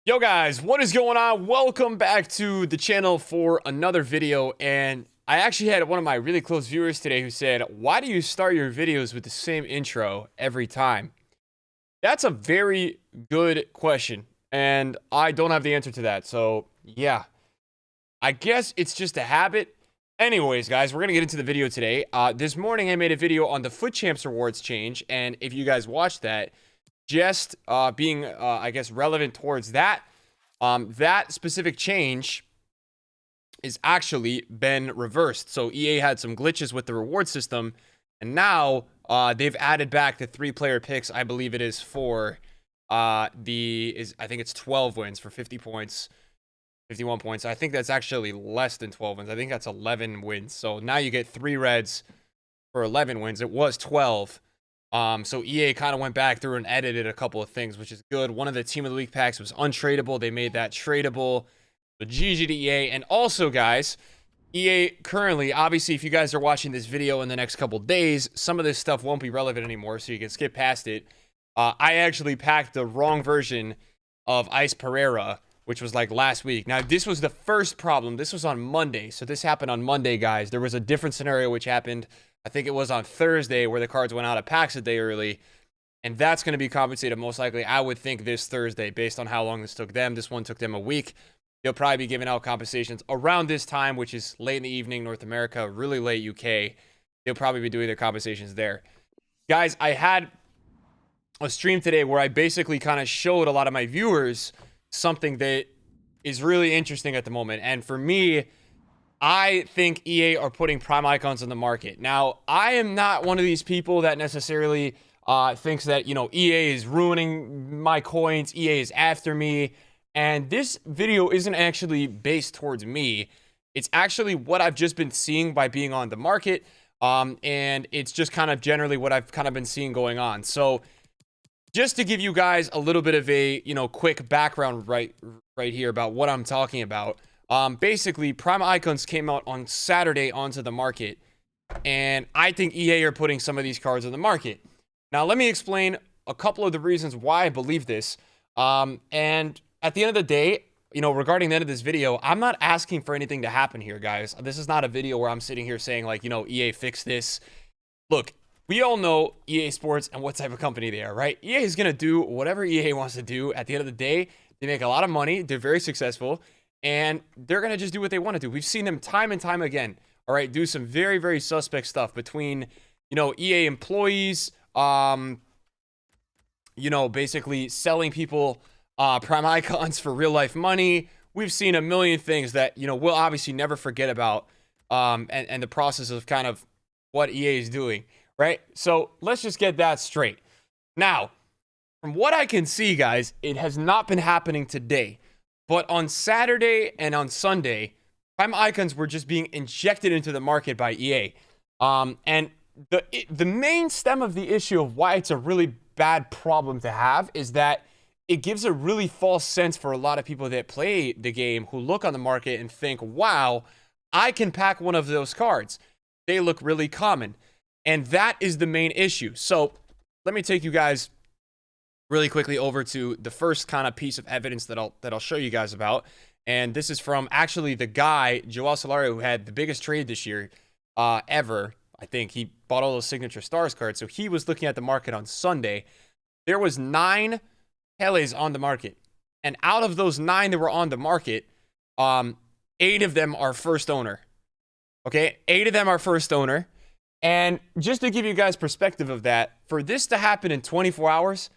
Yo guys, what is going on? Welcome back to the channel for another video. And I actually had one of my really close viewers today who said, why do you start your videos with the same intro every time? That's a very good question, and I don't have the answer to that. So yeah, I guess it's just a habit. Anyways, guys, we're gonna get into the video today. This morning I made a video on the Foot Champs rewards change, and if you guys watched that, just being I guess relevant towards that, that specific change is actually been reversed. So EA had some glitches with the reward system, and now they've added back the 3-player picks. I believe it is for I think it's 12 wins for 50 points, 51 points. I think that's actually less than 12 wins. I think that's 11 wins. So now you get 3 reds for 11 wins. It was 12. So EA kind of went back through and edited a couple of things, which is good. One of the Team of the Week packs was untradeable. They made that tradable. So GG to EA. And also, guys, EA currently, obviously, if you guys are watching this video in the next couple days, some of this stuff won't be relevant anymore, so you can skip past it. I actually packed the wrong version of Ice Pereira, which was like last week. Now, this was the first problem. This was on Monday. So this happened on Monday, guys. There was a different scenario which happened, I think it was on Thursday, where the cards went out of packs a day early. And that's going to be compensated most likely, I would think, this Thursday, based on how long this took them. This one took them a week. They'll probably be giving out compensations around this time, which is late in the evening, North America, really late UK. They'll probably be doing their compensations there. Guys, I had a stream today where I basically kind of showed a lot of my viewers something that is really interesting at the moment. And for me, I think EA are putting prime icons on the market. Now, I am not one of these people that necessarily thinks that, EA is ruining my coins. EA is after me. And this video isn't actually based towards me. It's actually what I've just been seeing by being on the market. And it's just kind of generally what I've kind of been seeing going on. So just to give you guys a little bit of a, quick background right here about what I'm talking about. Basically, Prime Icons came out on Saturday onto the market, and I think EA are putting some of these cards on the market. Now, let me explain a couple of the reasons why I believe this. And at the end of the day, regarding the end of this video, I'm not asking for anything to happen here, guys. This is not a video where I'm sitting here saying, like, EA fix this. Look, we all know EA Sports and what type of company they are, right? EA is going to do whatever EA wants to do. At the end of the day, they make a lot of money. They're very successful. And they're going to just do what they want to do. We've seen them time and time again, all right, do some very, very suspect stuff between, EA employees, basically selling people prime icons for real life money. We've seen a million things that, we'll obviously never forget about, and the process of kind of what EA is doing, right? So let's just get that straight. Now, from what I can see, guys, it has not been happening today. But on Saturday and on Sunday, prime icons were just being injected into the market by EA. And the main stem of the issue of why it's a really bad problem to have is that it gives a really false sense for a lot of people that play the game who look on the market and think, wow, I can pack one of those cards. They look really common. And that is the main issue. So let me take you guys really quickly over to the first kind of piece of evidence that I'll show you guys about. And this is from actually the guy, Joel Solario, who had the biggest trade this year ever. I think he bought all those signature stars cards. So he was looking at the market on Sunday. There was 9 Peles on the market. And out of those 9 that were on the market, 8 of them are first owner. Okay, 8 of them are first owner. And just to give you guys perspective of that, for this to happen in 24 hours,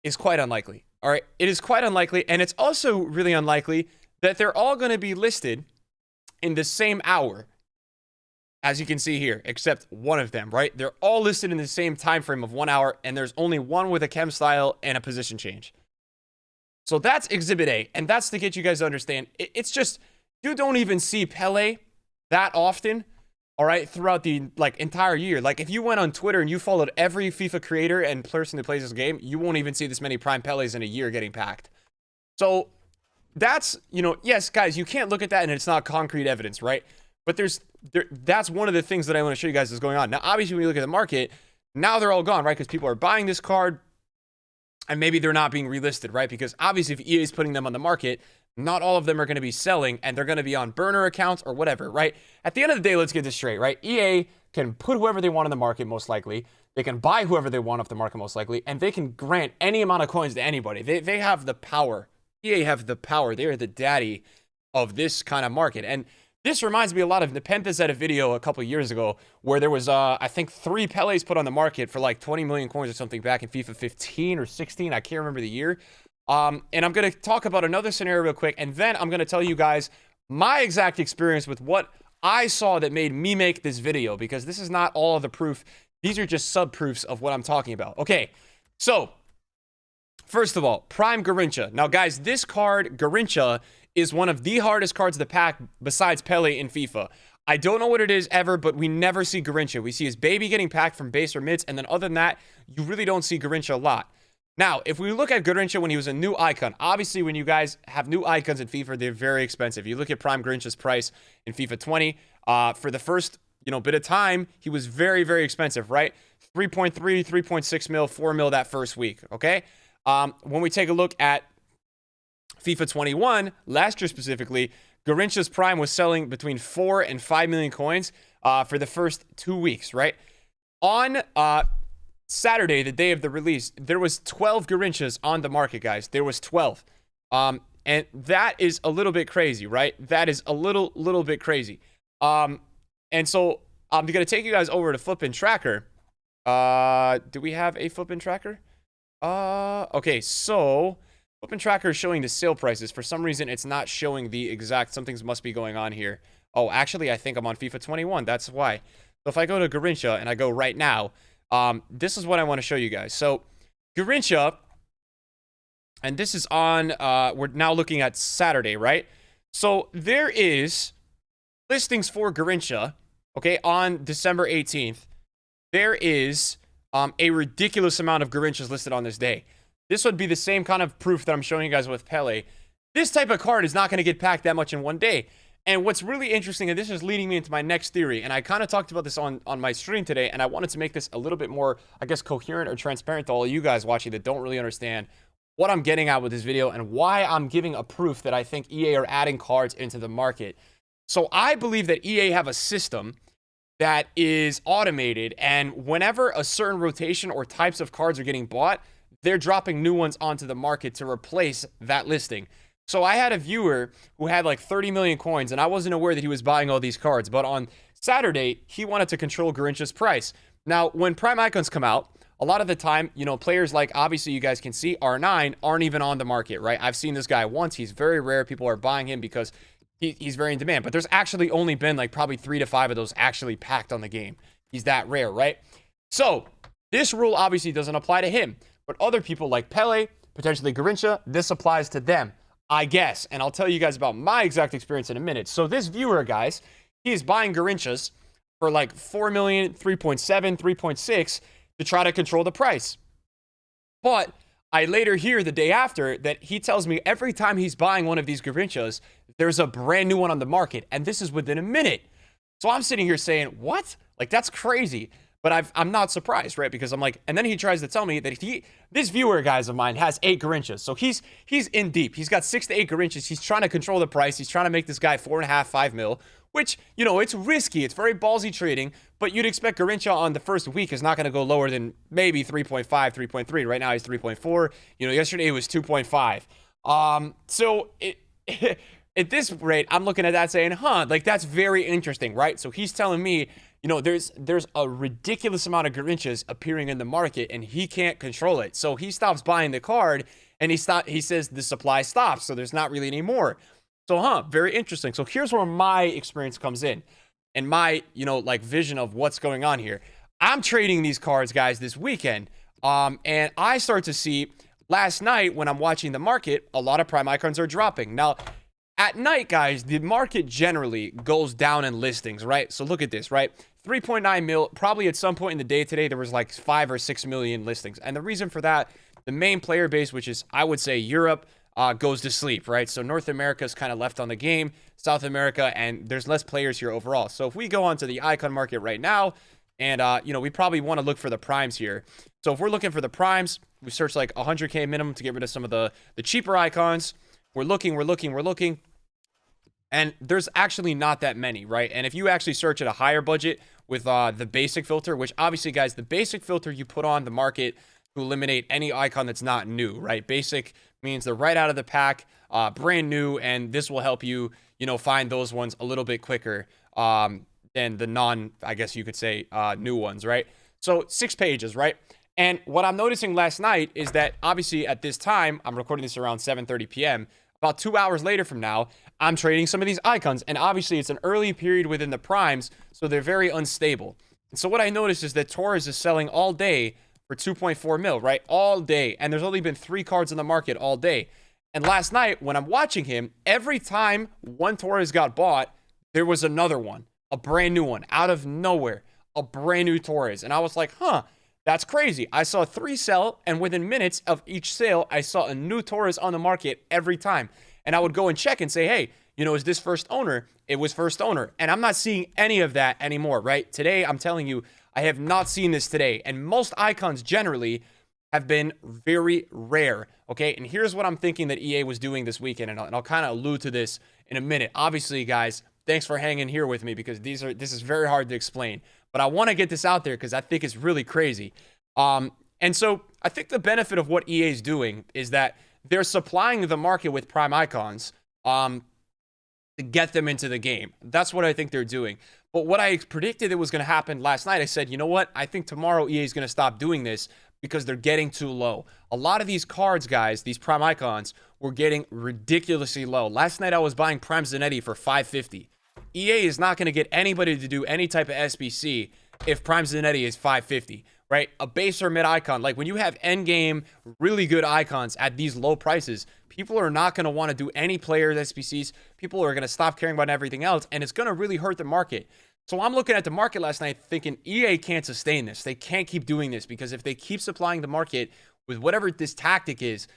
is quite unlikely. All right, it is quite unlikely, and it's also really unlikely that they're all going to be listed in the same hour, as you can see here, except one of them, right? They're all listed in the same time frame of 1 hour, and there's only one with a chem style and a position change. So that's Exhibit A, and that's to get you guys to understand. It's just, you don't even see Pele that often, all right, throughout the entire year. Like, if you went on Twitter and you followed every FIFA creator and person that plays this game, you won't even see this many prime Peles in a year getting packed. So that's, yes, guys, you can't look at that and it's not concrete evidence, right? But that's one of the things that I want to show you guys is going on. Now, obviously, when you look at the market, now they're all gone, right? Because people are buying this card. and maybe they're not being relisted, right? Because obviously if EA is putting them on the market, not all of them are going to be selling, and they're going to be on burner accounts or whatever, right? At the end of the day, let's get this straight, right? EA can put whoever they want on the market, most likely. They can buy whoever they want off the market, most likely, and they can grant any amount of coins to anybody. They have the power. EA have the power. They are the daddy of this kind of market. And this reminds me a lot of Nepenthes had a video a couple years ago where there was, I think, 3 Pelés put on the market for like 20 million coins or something back in FIFA 15 or 16. I can't remember the year. And I'm going to talk about another scenario real quick, and then I'm going to tell you guys my exact experience with what I saw that made me make this video, because this is not all of the proof. These are just sub-proofs of what I'm talking about. Okay, so first of all, Prime Garrincha. Now, guys, this card, Garrincha, is one of the hardest cards to pack besides Pele in FIFA. I don't know what it is ever, but we never see Garrincha. We see his baby getting packed from base or mids, and then other than that, you really don't see Garrincha a lot. Now, if we look at Garrincha when he was a new icon, obviously when you guys have new icons in FIFA, they're very expensive. You look at Prime Garrincha's price in FIFA 20, for the first, bit of time, he was very, very expensive, right? 3.3, 3.6 mil, 4 mil that first week, okay? When we take a look at FIFA 21, last year specifically, Garrincha's Prime was selling between 4 and 5 million coins for the first 2 weeks, right? On Saturday, the day of the release, there was 12 Garrinchas on the market, guys. There was 12. And that is a little bit crazy, right? That is a little bit crazy. And so I'm going to take you guys over to Flippin' Tracker. Do we have a Flippin' Tracker? Okay, so Flippin' Tracker is showing the sale prices. For some reason, it's not showing the exact, something must be going on here. Oh, actually, I think I'm on FIFA 21. That's why. So if I go to Garrincha and I go right now, this is what I want to show you guys. So Garrincha, and this is on, we're now looking at Saturday, right? So there is listings for Garrincha, okay, on December 18th. There is a ridiculous amount of Garrinchas listed on this day. This would be the same kind of proof that I'm showing you guys with Pele. This type of card is not going to get packed that much in one day. And what's really interesting, and this is leading me into my next theory, and I kind of talked about this on my stream today, and I wanted to make this a little bit more, I guess, coherent or transparent to all of you guys watching that don't really understand what I'm getting at with this video and why I'm giving a proof that I think EA are adding cards into the market. So I believe that EA have a system that is automated, and whenever a certain rotation or types of cards are getting bought, they're dropping new ones onto the market to replace that listing. So I had a viewer who had like 30 million coins, and I wasn't aware that he was buying all these cards. But on Saturday, he wanted to control Garrincha's price. Now, when Prime Icons come out, a lot of the time, players like, obviously you guys can see, R9 aren't even on the market, right? I've seen this guy once. He's very rare. People are buying him because he's very in demand. But there's actually only been like probably 3 to 5 of those actually packed on the game. He's that rare, right? So this rule obviously doesn't apply to him. But other people like Pele, potentially Garrincha, this applies to them, I guess. And I'll tell you guys about my exact experience in a minute. So this viewer, guys, he is buying Garrinchas for like 4 million, 3.7, 3.6 to try to control the price. But I later hear the day after that he tells me every time he's buying one of these Garrinchas, there's a brand new one on the market. And this is within a minute. So I'm sitting here saying, what? Like, that's crazy. But I'm not surprised, right? Because I'm like, and then he tries to tell me that this viewer, guys, of mine has 8 Garrinchas. So he's in deep. He's got 6 to 8 Garrinchas. He's trying to control the price. He's trying to make this guy 4.5, 5 mil, which, it's risky. It's very ballsy trading, but you'd expect Garrincha on the first week is not going to go lower than maybe 3.5, 3.3. Right now he's 3.4. Yesterday it was 2.5. So at this rate, I'm looking at that saying, like that's very interesting, right? So he's telling me, there's a ridiculous amount of Garrinchas appearing in the market, and he can't control it. So he stops buying the card, and he says the supply stops, so there's not really any more. So, very interesting. So here's where my experience comes in, and my, vision of what's going on here. I'm trading these cards, guys, this weekend, and I start to see, last night when I'm watching the market, a lot of Prime Icons are dropping. Now, at night, guys, the market generally goes down in listings, right? So look at this, right? 3.9 mil, probably at some point in the day today, there was like 5 or 6 million listings. And the reason for that, the main player base, which is, I would say, Europe, goes to sleep, right? So North America is kind of left on the game, South America, and there's less players here overall. So if we go onto the icon market right now, and, we probably want to look for the primes here. So if we're looking for the primes, we search like 100K minimum to get rid of some of the cheaper icons. We're looking. And there's actually not that many, right? And if you actually search at a higher budget with the basic filter, which obviously, guys, the basic filter you put on the market to eliminate any icon that's not new, right? Basic means they're right out of the pack, brand new, and this will help you, find those ones a little bit quicker than the I guess you could say, new ones, right? So 6 pages, right? And what I'm noticing last night is that obviously at this time, I'm recording this around 7:30 p.m., about 2 hours later from now, I'm trading some of these icons. And obviously, it's an early period within the primes, so they're very unstable. And so what I noticed is that Torres is selling all day for 2.4 mil, right? All day. And there's only been 3 cards in the market all day. And last night, when I'm watching him, every time one Torres got bought, there was another one, a brand new one, out of nowhere, a brand new Torres. And I was like, that's crazy. I saw 3 sell, and within minutes of each sale, I saw a new Torres on the market every time. And I would go and check and say, hey, is this first owner? It was first owner. And I'm not seeing any of that anymore, right? Today, I'm telling you, I have not seen this today. And most icons generally have been very rare, okay? And here's what I'm thinking that EA was doing this weekend, and I'll kind of allude to this in a minute. Obviously, guys, thanks for hanging here with me because this is very hard to explain. But I want to get this out there because I think it's really crazy. And so I think the benefit of what EA is doing is that they're supplying the market with prime icons to get them into the game. That's what I think they're doing. But what I predicted it was going to happen last night, I said, you know what? I think tomorrow EA is going to stop doing this because they're getting too low. A lot of these cards, guys, these prime icons, were getting ridiculously low. Last night I was buying Prime Zanetti for $550. EA is not going to get anybody to do any type of SBC if Prime Zanetti is $550, right? A base or mid icon, like when you have end game, really good icons at these low prices, people are not going to want to do any players SBCs. People are going to stop caring about everything else, and it's going to really hurt the market. So I'm looking at the market last night thinking EA can't sustain this. They can't keep doing this because if they keep supplying the market with whatever this tactic is,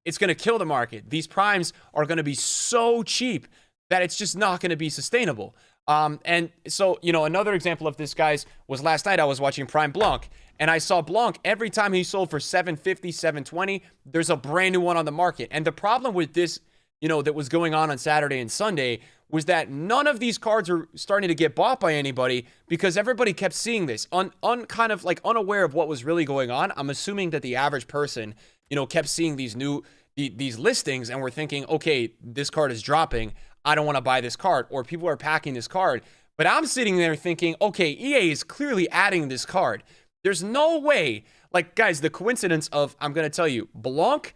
it's going to kill the market. These primes are going to be so cheap that it's just not going to be sustainable. And so, another example of this, guys, was last night I was watching Prime Blanc, and I saw Blanc every time he sold for 750, 720, there's a brand new one on the market. And the problem with this, that was going on Saturday and Sunday was that none of these cards are starting to get bought by anybody because everybody kept seeing this kind of like unaware of what was really going on. I'm assuming that the average person, kept seeing these listings and were thinking, okay, this card is dropping. I don't want to buy this card, or people are packing this card. But I'm sitting there thinking, okay, EA is clearly adding this card. There's no way, like, guys, the coincidence of, I'm going to tell you, Blanc,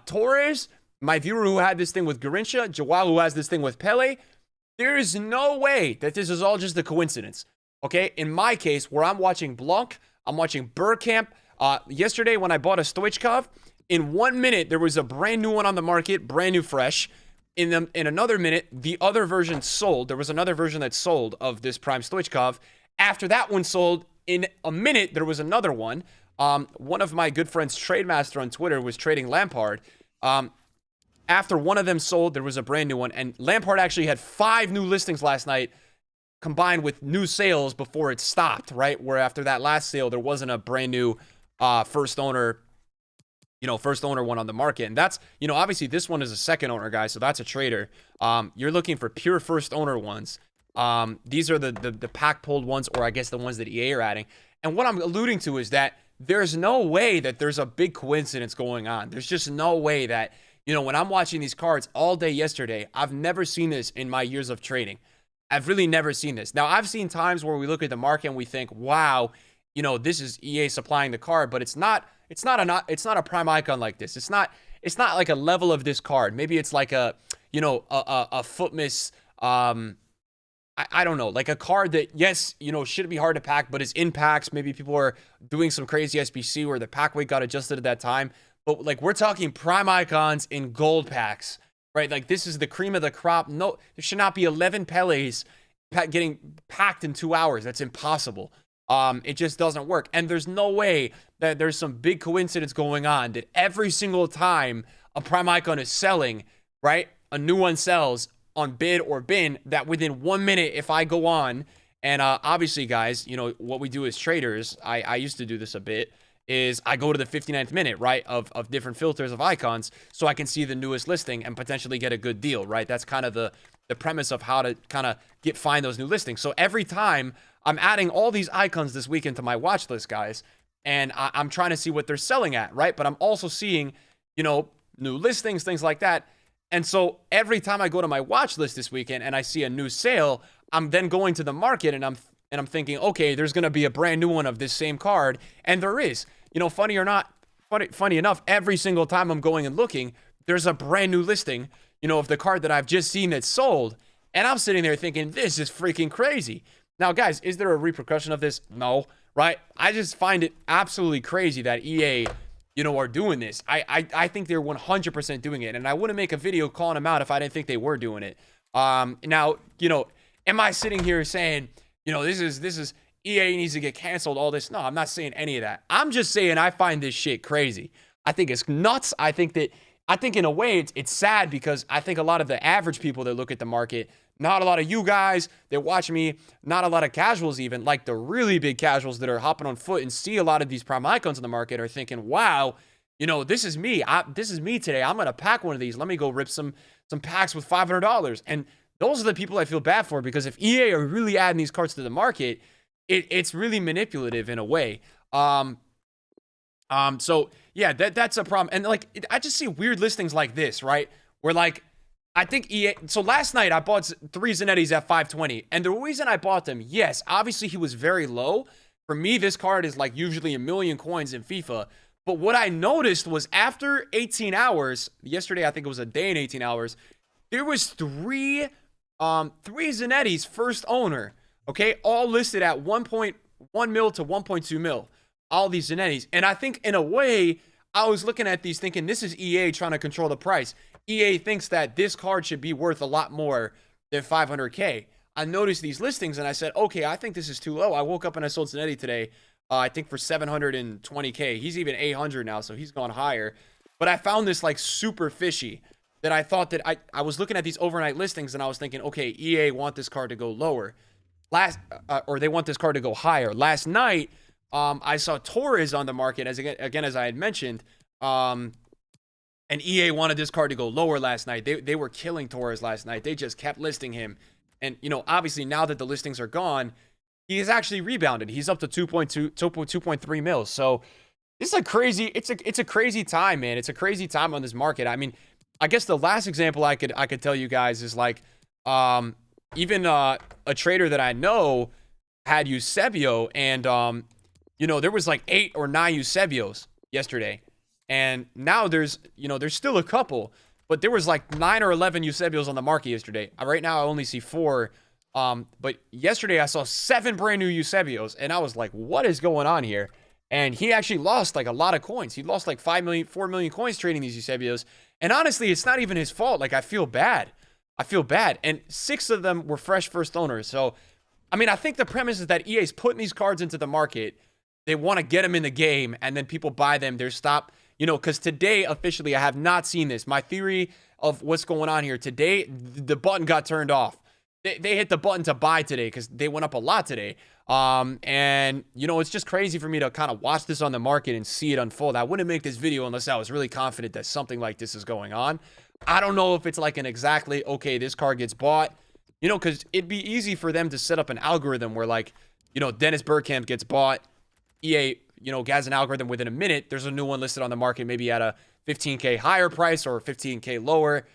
Torres, my viewer who had this thing with Garincha, Joao who has this thing with Pele, there is no way that this is all just a coincidence, okay? In my case, where I'm watching Blanc, I'm watching Bergkamp. Yesterday, when I bought a Stoichkov, in 1 minute, there was a brand new one on the market, brand new, fresh. In another minute, the other version sold. There was another version that sold of this Prime Stoichkov. After that one sold, in a minute, there was another one. One of my good friends, Trademaster on Twitter, was trading Lampard. After one of them sold, there was a brand new one. And Lampard actually had 5 new listings last night combined with new sales before it stopped, right? Where after that last sale, there wasn't a brand new first owner one on the market. And that's, obviously this one is a second owner, guys. So that's a trader. You're looking for pure first owner ones. These are the pack pulled ones, or I guess the ones that EA are adding. And what I'm alluding to is that there's no way that there's a big coincidence going on. There's just no way that, when I'm watching these cards all day yesterday, I've never seen this in my years of trading. I've really never seen this. Now, I've seen times where we look at the market and we think, wow, this is EA supplying the card, but it's not a prime icon like this. It's not like a level of this card. Maybe it's like a Footmas, I don't know, like a card that, yes, shouldn't be hard to pack, but is in packs. Maybe people are doing some crazy SBC where the pack weight got adjusted at that time. But like, we're talking prime icons in gold packs, right? Like, this is the cream of the crop. No, there should not be 11 Peles getting packed in 2 hours. That's impossible. It just doesn't work. And there's no way that there's some big coincidence going on that every single time a prime icon is selling, right, a new one sells on bid or bin, that within 1 minute, if I go on, and obviously, guys, what we do as traders, I used to do this a bit, is I go to the 59th minute, right, of different filters of icons so I can see the newest listing and potentially get a good deal, right? That's kind of the premise of how to kind of find those new listings. So every time I'm adding all these icons this weekend to my watch list, guys, and I'm trying to see what they're selling at, right? But I'm also seeing, new listings, things like that. And so every time I go to my watch list this weekend and I see a new sale, I'm then going to the market and I'm thinking, okay, there's going to be a brand new one of this same card. And there is. Funny enough, every single time I'm going and looking, there's a brand new listing, of the card that I've just seen that's sold. And I'm sitting there thinking, this is freaking crazy. Now, guys, is there a repercussion of this? No, right? I just find it absolutely crazy that EA, are doing this. I think they're 100% doing it. And I wouldn't make a video calling them out if I didn't think they were doing it. Now, am I sitting here saying, this is EA needs to get canceled, all this? No, I'm not saying any of that. I'm just saying I find this shit crazy. I think it's nuts. I think in a way it's sad because I think a lot of the average people that look at the market, not a lot of you guys that watch me, not a lot of casuals even, like the really big casuals that are hopping on foot and see a lot of these prime icons in the market are thinking, wow, this is me. This is me today. I'm going to pack one of these. Let me go rip some packs with $500. And those are the people I feel bad for because if EA are really adding these cards to the market, it's really manipulative in a way. So yeah, that's a problem. And I just see weird listings like this, right? Where I think EA. So last night I bought 3 Zanettis at 520, and the reason I bought them, yes, obviously he was very low. For me, this card is usually 1 million coins in FIFA. But what I noticed was after 18 hours, yesterday I think it was a day and 18 hours, there was three Zanettis first owner. Okay, all listed at 1.1 mil to 1.2 mil. All these Zanettis. And I think in a way, I was looking at these thinking this is EA trying to control the price. EA thinks that this card should be worth a lot more than 500K. I noticed these listings and I said, okay, I think this is too low. I woke up and I sold Zanetti today, I think for 720K. He's even 800 now, so he's gone higher. But I found this super fishy that I thought that I was looking at these overnight listings and I was thinking, okay, EA want this card to go lower. Or they want this card to go higher. Last night, I saw Torres on the market, as I had mentioned, and EA wanted this card to go lower last night. They were killing Torres last night. They just kept listing him. And, obviously now that the listings are gone, he has actually rebounded. He's up to 2.3 mils. So this is it's a crazy time, man. It's a crazy time on this market. I mean, I guess the last example I could tell you guys is even a trader that I know had Eusebio, and there was 8 or 9 Eusebios yesterday, and now there's still a couple, but there was 9 or 11 Eusebios on the market yesterday. Right now I only see 4, but yesterday I saw 7 brand new Eusebios, and I was like, what is going on here? And he actually lost a lot of coins. He lost 4 million coins trading these Eusebios, and honestly, it's not even his fault. I feel bad. And 6 of them were fresh first owners. So, I mean, I think the premise is that EA's putting these cards into the market. They want to get them in the game, and then people buy them. They're stopped, because today, officially, I have not seen this. My theory of what's going on here, today, the button got turned off. They hit the button to buy today because they went up a lot today. And, it's just crazy for me to kind of watch this on the market and see it unfold. I wouldn't make this video unless I was really confident that something like this is going on. I don't know if it's an exactly, okay, this card gets bought, because it'd be easy for them to set up an algorithm where Dennis Bergkamp gets bought. EA, has an algorithm within a minute. There's a new one listed on the market, maybe at a 15K higher price or 15K lower,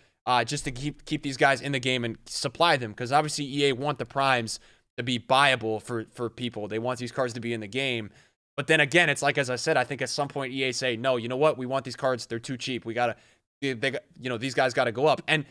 just to keep these guys in the game and supply them. Because obviously EA want the primes to be buyable for people. They want these cards to be in the game. But then again, it's as I said, I think at some point EA say, no, you know what? We want these cards. They're too cheap. These guys got to go up. And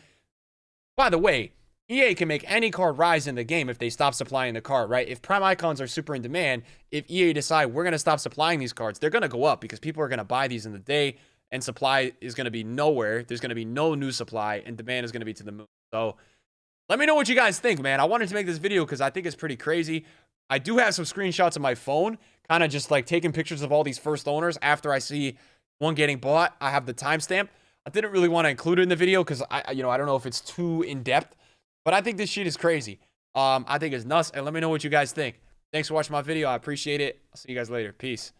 by the way, EA can make any card rise in the game if they stop supplying the card, right? If prime icons are super in demand, if EA decide we're going to stop supplying these cards, they're going to go up because people are going to buy these in the day, and supply is going to be nowhere. There's going to be no new supply, and demand is going to be to the moon. So let me know what you guys think, man. I wanted to make this video because I think it's pretty crazy. I do have some screenshots on my phone, kind of just taking pictures of all these first owners after I see one getting bought. I have the timestamp. I didn't really want to include it in the video because I don't know if it's too in depth, but I think this shit is crazy. I think it's nuts, and let me know what you guys think. Thanks for watching my video. I appreciate it. I'll see you guys later. Peace.